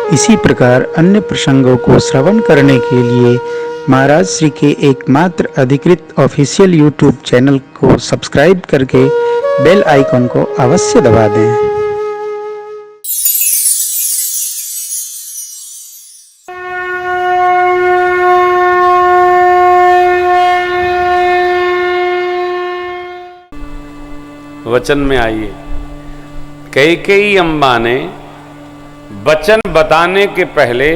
इसी प्रकार अन्य प्रसंगों को श्रवण करने के लिए महाराज श्री के एकमात्र अधिकृत ऑफिशियल यूट्यूब चैनल को सब्सक्राइब करके बेल आइकन को अवश्य दबा दें। वचन में आइए। कैकेयी अम्बा ने वचन बताने के पहले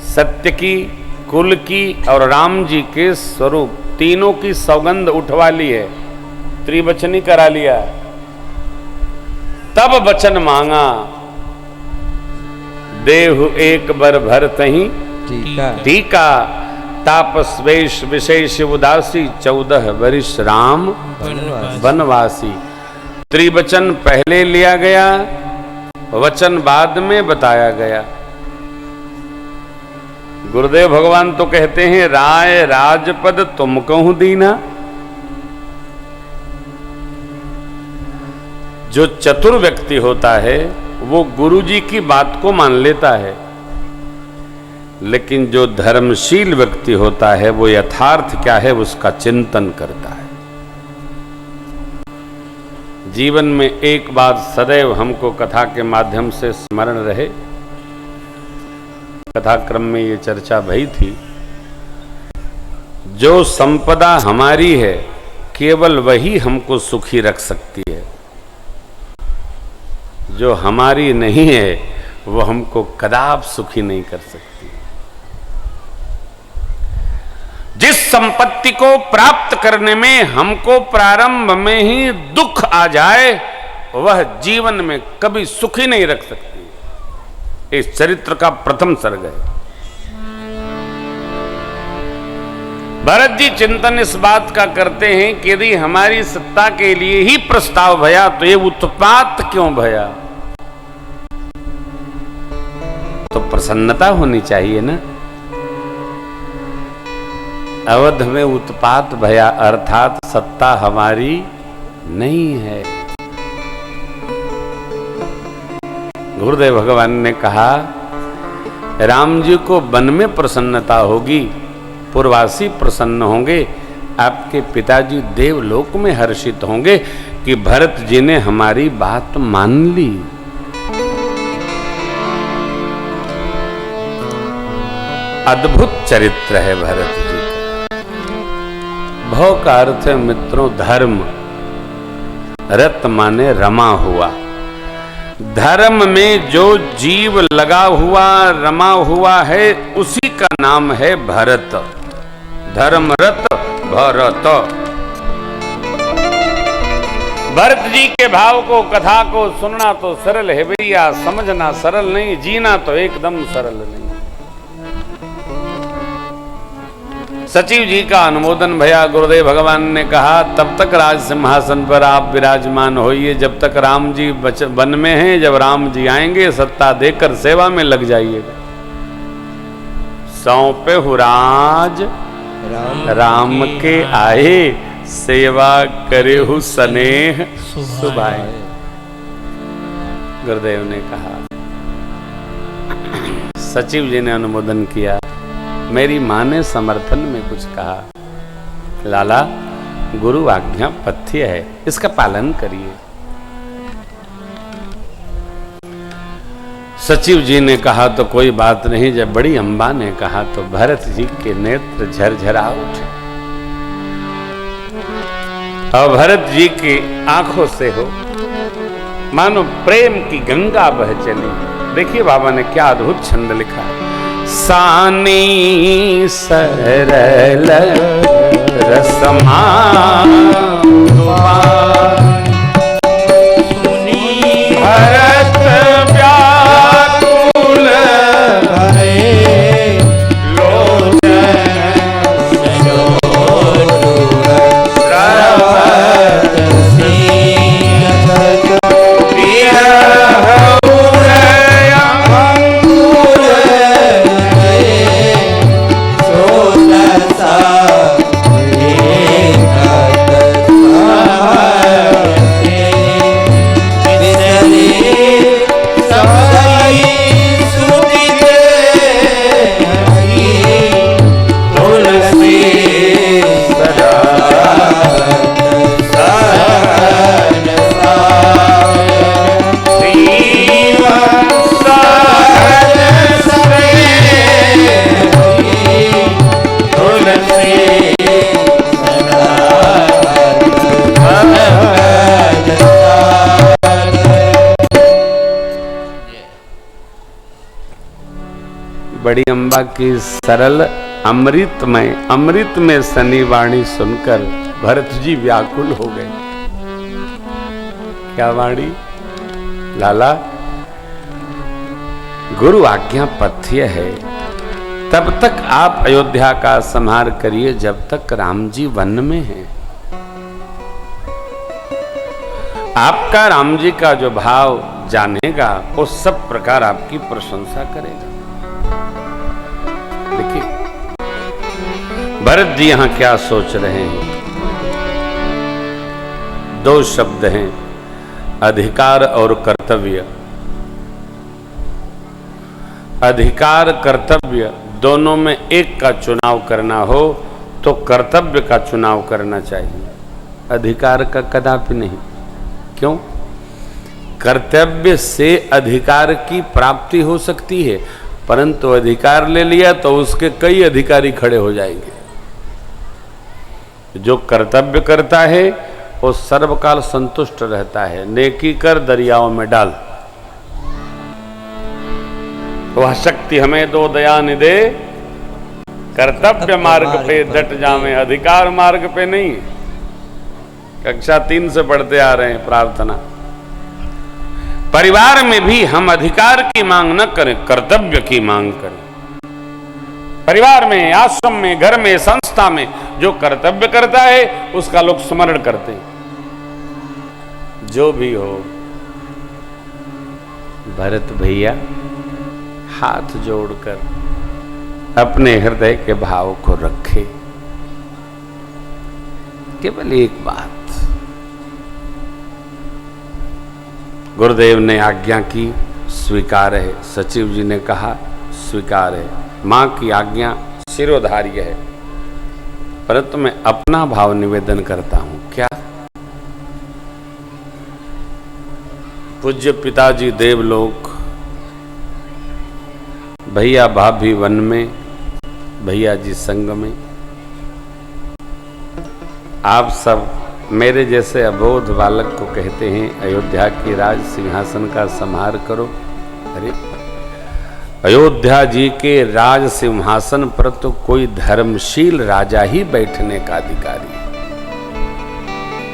सत्य की, कुल की और राम जी के स्वरूप तीनों की सौगंध उठवा ली है, त्रिवचनी करा लिया। तब वचन मांगा, देहु एक बर भर तहीं टीका, तापस वेश विशेष उदासी, 14 वर्ष राम वनवासी। त्रिवचन पहले लिया गया, वचन बाद में बताया गया। गुरुदेव भगवान तो कहते हैं, राय राजपद तुम कहूं दीना। जो चतुर व्यक्ति होता है वो गुरु जी की बात को मान लेता है, लेकिन जो धर्मशील व्यक्ति होता है वो यथार्थ क्या है उसका चिंतन करता है। जीवन में एक बात सदैव हमको कथा के माध्यम से स्मरण रहे। कथा क्रम में ये चर्चा भई थी, जो संपदा हमारी है केवल वही हमको सुखी रख सकती है, जो हमारी नहीं है वो हमको कदाप सुखी नहीं कर सकती। जिस संपत्ति को प्राप्त करने में हमको प्रारंभ में ही दुख आ जाए वह जीवन में कभी सुखी नहीं रख सकती। इस चरित्र का प्रथम सर्ग है। भरत जी चिंतन इस बात का करते हैं कि यदि हमारी सत्ता के लिए ही प्रस्ताव भया तो ये उत्पात क्यों भया, तो प्रसन्नता होनी चाहिए ना। अवध में उत्पात भया अर्थात सत्ता हमारी नहीं है। गुरुदेव भगवान ने कहा, राम जी को वन में प्रसन्नता होगी, पूर्ववासी प्रसन्न होंगे, आपके पिताजी देवलोक में हर्षित होंगे कि भरत जी ने हमारी बात मान ली। अद्भुत चरित्र है भरत जी। भव का अर्थ है मित्रों धर्म, रत माने रमा हुआ। धर्म में जो जीव लगा हुआ रमा हुआ है उसी का नाम है भरत। धर्मरत भरत। भरत जी के भाव को, कथा को सुनना तो सरल है भैया, समझना सरल नहीं, जीना तो एकदम सरल नहीं। सचिव जी का अनुमोदन भया। गुरुदेव भगवान ने कहा, तब तक राज सिंहासन पर आप विराजमान होइए जब तक राम जी वन में हैं। जब राम जी आएंगे सत्ता देकर सेवा में लग जाइएगा। सौंपे हु राज राम के आए, सेवा करे हु स्नेह सुभाए। गुरुदेव ने कहा, सचिव जी ने अनुमोदन किया। मेरी मां ने समर्थन में कुछ कहा, लाला गुरु आज्ञा पथ्य है, इसका पालन करिए। सचिव जी ने कहा तो कोई बात नहीं। जब बड़ी अम्बा ने कहा तो भरत जी के नेत्र झरझरा उठे और भरत जी की आंखों से हो मानो प्रेम की गंगा बह चली। देखिए बाबा ने क्या अद्भुत छंद लिखा है। सानी सरल रसमा भरत व्याकुल भये, लोचन Yeah. बड़ी अम्बा की सरल अमृत में सनी वाणी सुनकर भरत जी व्याकुल हो गए। क्या वाणी? लाला, गुरु आज्ञा पथ्य है, तब तक आप अयोध्या का संहार करिए जब तक राम जी वन में हैं। आपका राम जी का जो भाव जानेगा वो सब प्रकार आपकी प्रशंसा करेगा। देखिए भरत जी यहां क्या सोच रहे हैं। दो शब्द हैं, अधिकार और कर्तव्य। अधिकार कर्तव्य दोनों में एक का चुनाव करना हो तो कर्तव्य का चुनाव करना चाहिए, अधिकार का कदापि नहीं। क्यों? कर्तव्य से अधिकार की प्राप्ति हो सकती है, परंतु अधिकार ले लिया तो उसके कई अधिकारी खड़े हो जाएंगे। जो कर्तव्य करता है वो सर्वकाल संतुष्ट रहता है। नेकी कर दरियाओं में डाल, वह शक्ति हमें दो दया निदे, कर्तव्य मार्ग पे डट जावे, अधिकार मार्ग पे नहीं। कक्षा 3 से पढ़ते आ रहे हैं प्रार्थना। परिवार में भी हम अधिकार की मांग न करें, कर्तव्य की मांग करें। परिवार में, आश्रम में, घर में, संस्था में जो कर्तव्य करता है उसका लोग स्मरण करते हैं। जो भी हो, भरत भैया हाथ जोड़कर अपने हृदय के भाव को रखे। केवल एक बात, गुरुदेव ने आज्ञा की, स्वीकार है। सचिव जी ने कहा स्वीकार है। मां की आज्ञा शिरोधार्य है, परंतु मैं अपना भाव निवेदन करता हूं। क्या? पूज्य पिताजी देवलोक, भैया भाभी वन में, भैया जी संग में, आप सब मेरे जैसे अबोध बालक को कहते हैं अयोध्या की राज सिंहासन का संहार करो। अरे अयोध्या जी के राज सिंहासन पर तो कोई धर्मशील राजा ही बैठने का अधिकारी है।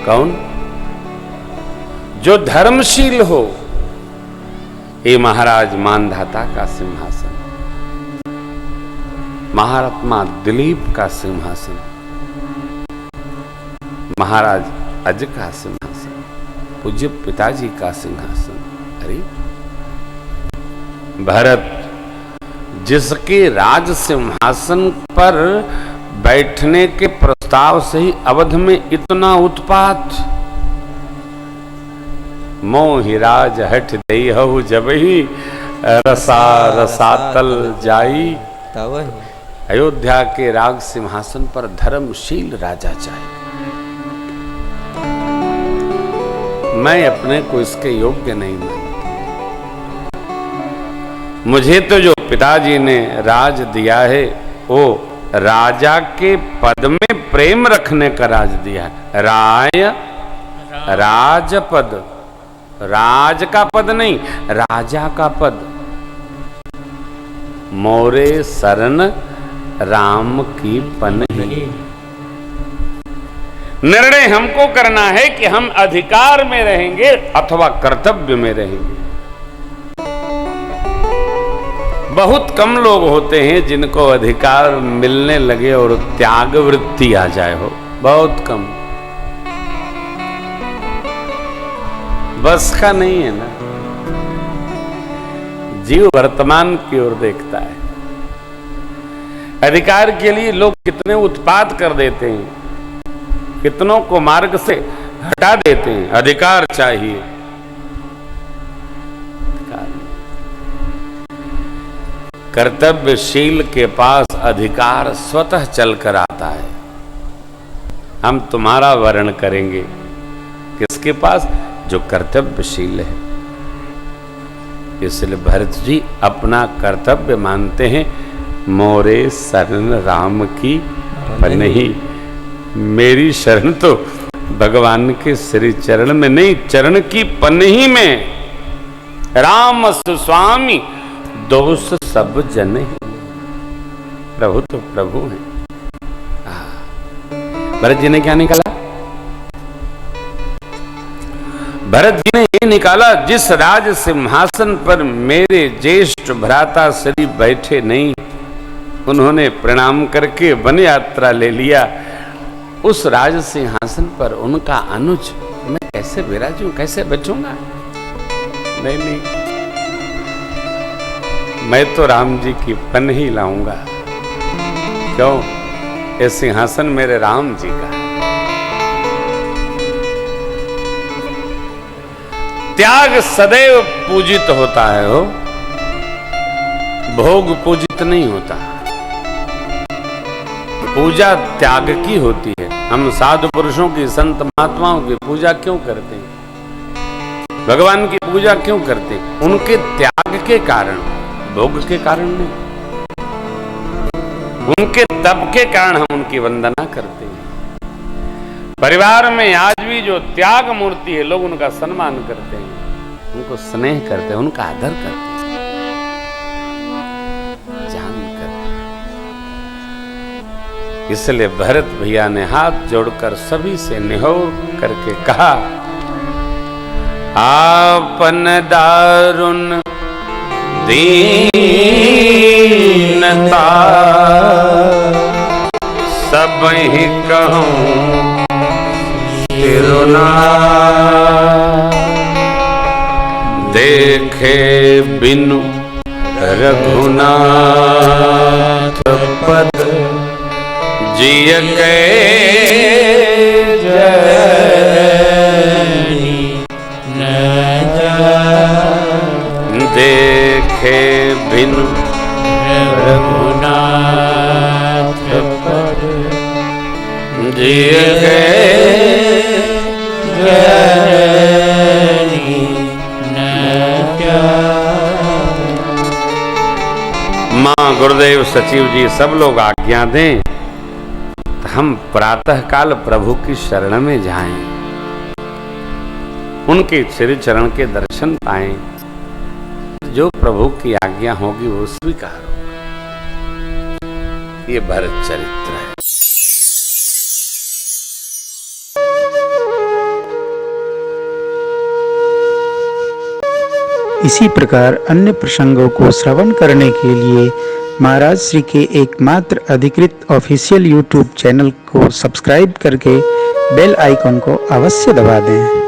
कौन? जो धर्मशील हो। ये महाराज मानधाता का सिंहासन, महात्मा दिलीप का सिंहासन, महाराज अज का सिंहासन, पूज्य पिताजी का सिंहासन। अरे भरत जिसके राज सिंहासन पर बैठने के प्रस्ताव से ही अवध में इतना उत्पात, मोहि राज हठ दई हऊ जब ही रसा रसातल जाई। अयोध्या के राज सिंहासन पर धर्मशील राजा चाहिए। मैं अपने को इसके योग्य नहीं मानता। मुझे तो जो पिताजी ने राज दिया है वो राजा के पद में प्रेम रखने का राज दिया है। राजपद, राज का पद नहीं, राजा का पद। मोरे शरण राम की पनही। निर्णय हमको करना है कि हम अधिकार में रहेंगे अथवा कर्तव्य में रहेंगे। बहुत कम लोग होते हैं जिनको अधिकार मिलने लगे और त्याग वृत्ति आ जाए हो, बहुत कम। बस का नहीं है ना। जीव वर्तमान की ओर देखता है। अधिकार के लिए लोग कितने उत्पात कर देते हैं, कितनों को मार्ग से हटा देते हैं। अधिकार चाहिए, कर्तव्यशील के पास अधिकार स्वतः चलकर आता है। हम तुम्हारा वर्ण करेंगे किसके पास? जो कर्तव्यशील है। इसलिए भरत जी अपना कर्तव्य मानते हैं। मोरे शरण राम की पनही। मेरी शरण तो भगवान के श्री चरण में नहीं, चरण की पनही में। राम स्वामी दोष सब जन। प्रभु तो प्रभु हैं। भरत जी ने क्या निकाला? भरत जी ने ये निकाला, जिस राज सिंहासन पर मेरे ज्येष्ठ भ्राता श्री बैठे नहीं, उन्होंने प्रणाम करके वन यात्रा ले लिया। उस राज सिंहासन पर उनका अनुज मैं कैसे विराजूं, कैसे बैठूंगा? नहीं नहीं, मैं तो राम जी की पन ही लाऊंगा। क्यों? ये सिंहासन मेरे राम जी का है। त्याग सदैव पूजित होता है, हो भोग पूजित नहीं होता। पूजा त्याग की होती है। हम साधु पुरुषों की, संत महात्माओं की पूजा क्यों करते हैं? भगवान की पूजा क्यों करते हैं? उनके त्याग के कारण, भोग के कारण नहीं। उनके तप के कारण हम उनकी वंदना करते हैं। परिवार में आज भी जो त्याग मूर्ति है, लोग उनका सम्मान करते हैं, उनको स्नेह करते हैं, उनका आदर करते हैं। इसलिए भरत भैया ने हाथ जोड़कर सभी से निहोर करके कहा, आपन दारुण दीनता सब ही कहूं तिरुना, देखे बिनु रघुनाथ पद जिय के देखे बिनु रघुनाथ पद जिय के मां गुरुदेव सचिव जी सब लोग आज्ञा दें, हम प्रातः काल प्रभु की शरण में जाएं, उनके श्री चरण के दर्शन पाएं। जो प्रभु की आज्ञा होगी वो स्वीकार होगा। ये भरत चरित्र है। इसी प्रकार अन्य प्रसंगों को श्रवण करने के लिए महाराज श्री के एकमात्र अधिकृत ऑफिशियल यूट्यूब चैनल को सब्सक्राइब करके बेल आइकॉन को अवश्य दबा दें।